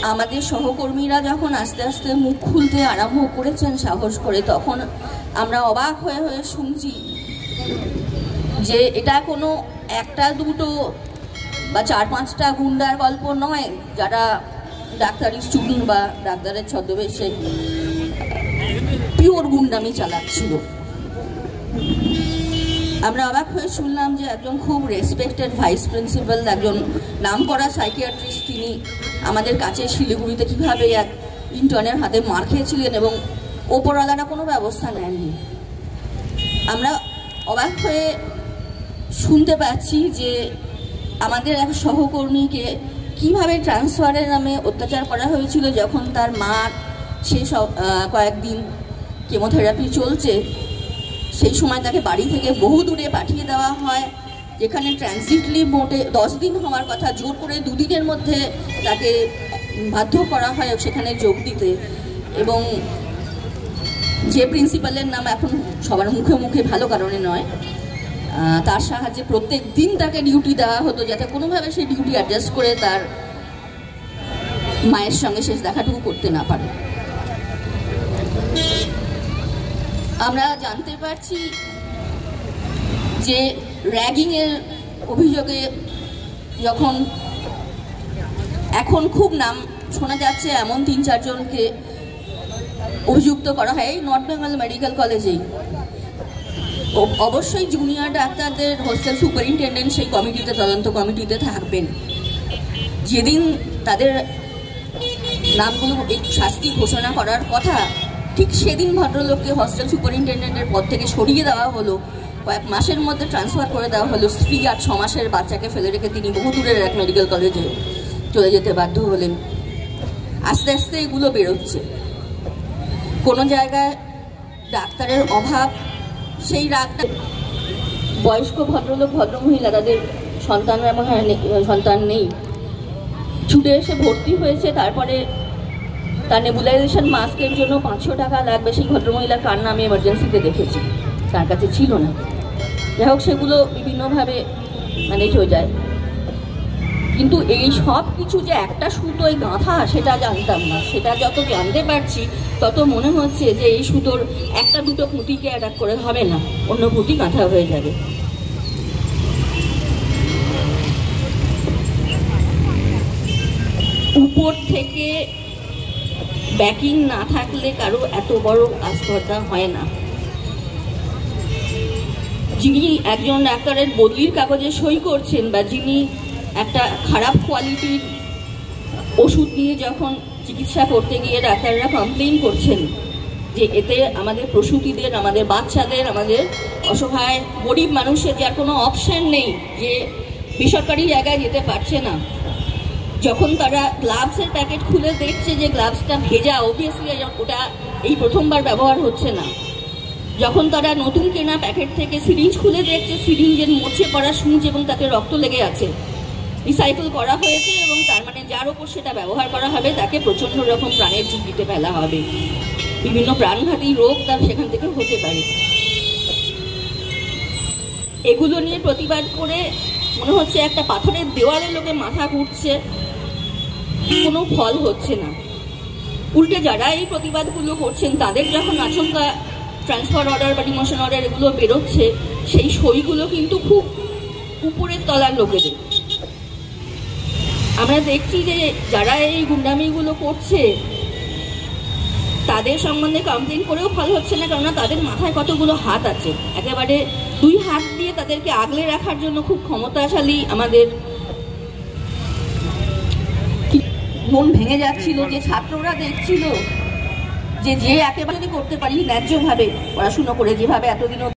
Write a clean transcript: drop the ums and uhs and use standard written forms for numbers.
আমাদের সহকর্মীরা যখন আস্তে আস্তে মুখ খুলতে আরম্ভ করেছেন সাহস করে, তখন আমরা অবাক হয়ে হয়ে শুনছি যে এটা কোনো একটা দুটো বা চার পাঁচটা গুন্ডার গল্প নয়, যারা ডাক্তারি স্টুডেন্ট বা ডাক্তারের ছদ্মবেশে পিওর গুন্ডামি চালাচ্ছিল। আমরা অবাক হয়ে শুনলাম যে একজন খুব রেসপেক্টেড ভাইস প্রিন্সিপাল, একজন নামকরা সাইকিয়াট্রিস্ট, তিনি আমাদের কাছে শিলিগুড়িতে কীভাবে এক ইন্টার্নের হাতে মার খেয়েছিলেন এবং ওপরওয়ালারা কোনো ব্যবস্থা নেননি। আমরা অবাক হয়ে শুনতে পাচ্ছি যে আমাদের এক সহকর্মীকে কিভাবে ট্রান্সফারের নামে অত্যাচার করা হয়েছিল, যখন তার মা শেষ কয়েকদিন কেমোথেরাপি চলছে, সেই সময় তাকে বাড়ি থেকে বহু দূরে পাঠিয়ে দেওয়া হয়, যেখানে ট্রানজিটলি মোটে 10 দিন হওয়ার কথা, জোর করে 2 দিনের মধ্যে তাকে বাধ্য করা হয় সেখানে যোগ দিতে। এবং যে প্রিন্সিপালের নাম এখন সবার মুখে মুখে ভালো কারণে নয়, তার সাহায্যে প্রত্যেক দিন তাকে ডিউটি দেওয়া হতো, যাতে কোনোভাবে সেই ডিউটি অ্যাডজাস্ট করে তার মায়ের সঙ্গে শেষ দেখাটুকু করতে না পারে। আমরা জানতে পারছি যে র্যাগিংয়ের অভিযোগে যখন এখন খুব নাম শোনা যাচ্ছে, এমন 3-4 জনকে অভিযুক্ত করা হয় এই নর্থ বেঙ্গল মেডিকেল কলেজেই। অবশ্যই জুনিয়র ডাক্তারদের হোস্টেল সুপারিনটেন্ডেন্ট সেই কমিটিতে, তদন্ত কমিটিতে থাকবেন। যেদিন তাদের নামগুলো শাস্তি ঘোষণা করার কথা, ঠিক সেদিন ভদ্রলোককে হোস্টেল সুপারিনটেন্ডেন্টের পদ থেকে সরিয়ে দেওয়া হলো, কয়েক মাসের মধ্যে ট্রান্সফার করে দেওয়া হলো। স্ত্রী আর 6 মাসের বাচ্চাকে ফেলে রেখে তিনি বহু দূরের এক মেডিকেল কলেজে চলে যেতে বাধ্য হলেন। আস্তে আস্তে এগুলো বেরোচ্ছে। কোনো জায়গায় ডাক্তারের অভাব, সেই রাগটা বয়স্ক ভদ্রলোক ভদ্রমহিলা, তাদের সন্তান নেই, ছুটে এসে ভর্তি হয়েছে, তারপরে তার নেবুলাইজেশন মাস্কের জন্য 500 টাকা লাগবে, সেই ভদ্রমহিলার কান্না আমি এমার্জেন্সিতে দেখেছি, তার কাছে ছিল না। যাই হোক, সেগুলো বিভিন্নভাবে ম্যানেজ হয়ে যায়। কিন্তু এই সব কিছু যে একটা সুতোয় গাঁথা, সেটা জানতাম না। সেটা যত জানতে পারছি তত মনে হচ্ছে যে এই সুতোর একটা দুটো পুঁতিকে অ্যাটাক করে হবে না, অন্য পুঁতি গাঁথা হয়ে যাবে। উপর থেকে ব্যাকিং না থাকলে কারো এত বড় আস্পর্ধা হয় না। যিনি একজন ডাক্তারের বদলির কাগজে সই করছেন, বা যিনি একটা খারাপ কোয়ালিটির ওষুধ নিয়ে যখন চিকিৎসা করতে গিয়ে ডাক্তাররা কমপ্লেন করছেন যে এতে আমাদের প্রসূতিদের, আমাদের বাচ্চাদের, আমাদের অসহায় গরিব মানুষের যার কোনো অপশন নেই, যে বেসরকারি জায়গায় যেতে পারছে না, যখন তারা গ্লাভসের প্যাকেট খুলে দেখছে যে গ্লাভসটা ভেজা, অবভিয়াসলি ওটা এই প্রথমবার ব্যবহার হচ্ছে না, যখন তারা নতুন কেনা প্যাকেট থেকে সিরিঞ্জ খুলে দেখছে, সিরিঞ্জের মরচে পড়া সূঁচ এবং তাতে রক্ত লেগে আছে, রিসাইকেল করা হয়েছে, এবং তার মানে যার ওপর সেটা ব্যবহার করা হবে তাকে প্রচণ্ড রকম প্রাণের ঝুঁকিতে ফেলা হবে, বিভিন্ন প্রাণঘাতী রোগ তার সেখান থেকে হতে পারে। এগুলো নিয়ে প্রতিবাদ করে মনে হচ্ছে একটা পাথরের দেওয়ালে লোকে মাথা ঘুরছে, কোনো ফল হচ্ছে না। উল্টে যারা এই প্রতিবাদগুলো করছেন, তাদের যখন আচমকা ট্রান্সফার অর্ডার বা ডিমোশন অর্ডার এগুলো বেরোচ্ছে, সেই সইগুলো কিন্তু খুব উপরের তলার লোকেদের। আমরা দেখছি যে যারা এই গুন্ডামিগুলো করছে তাদের সম্বন্ধে কমপ্লেন করেও ফল হচ্ছে না, কেননা তাদের মাথায় কতগুলো হাত আছে, একেবারে 2 হাত দিয়ে তাদেরকে আগলে রাখার জন্য খুব ক্ষমতাশালী। আমাদের মন ভেঙে যাচ্ছিল যে ছাত্ররা দেখছিল যে একেবারে করতে পারি ন্যায্যভাবে পড়াশুনো করে, যেভাবে এতদিনও